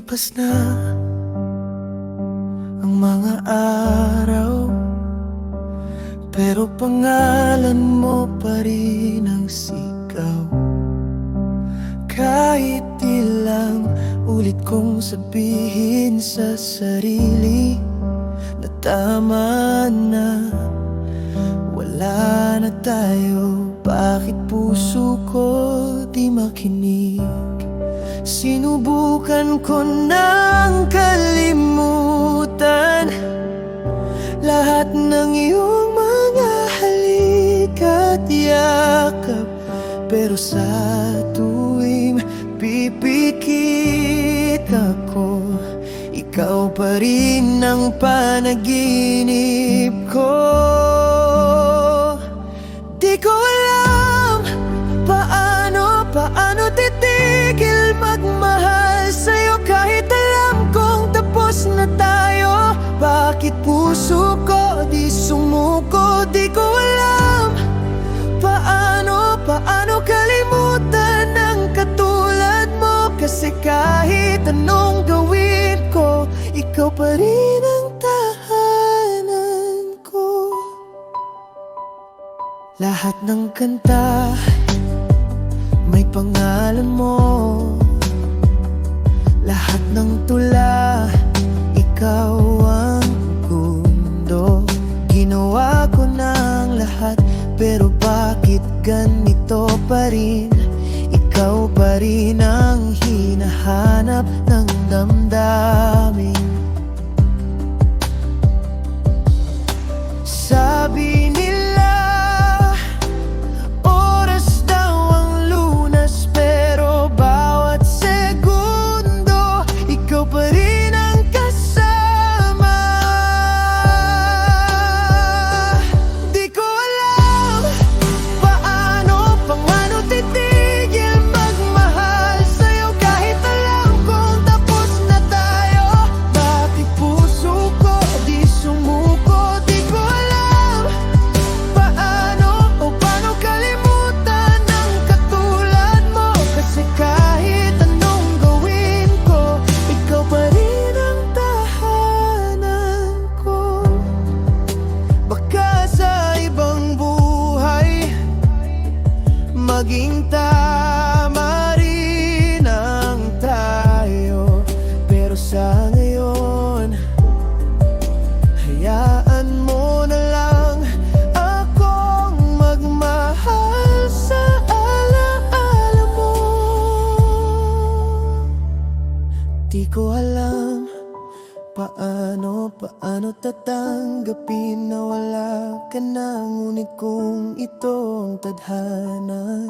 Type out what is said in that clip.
Lumipas na ang mga araw, pero pangalan mo pa rin ang sigaw. Kahit ilang ulit kong sabihin sa sarili na tama na, wala na tayo. Bakit puso ko di makinig? Sinubukan ko nang kalimutan lahat ng iyong mga halik at yakap, pero sa tuwing pipikit ako, ikaw pa rin ang panaginip ko. Di ko alam paano titigil magmahal sa'yo, kahit alam kong tapos na tayo. Bakit puso ko di sumuko? Di ko alam paano kalimutan ang katulad mo, kasi kahit anong gawin ko, ikaw pa rin ang tahanan ko. Lahat ng kanta may pangalan mo, lahat ng tula ikaw ang gundo. Ginawa ko ng lahat, pero bakit ganito pa rin? Ikaw pa rin ang hinahanap ng damdamin. Sabi nila oras daw ang Lunas, pero bawat segundo ikaw pa rin ang kasama. Di ko alam paano titigil magmahal sa'yo, kahit alam kong tapos na tayo. Bakit puso ko di sumuko? Di ko alam paano kalimutan ang katulad mo, kasi kahit anong gawin ko, ikaw pa rin ang tahanan ko. Baka sa ibang buhay maging tama rin ang tayo, pero sa ngayon hayaan mo na lang akong magmahal sa alaala mo. Di ko alam paano tatanggapin na wala ka na, ngunit kung ito ang tadhana,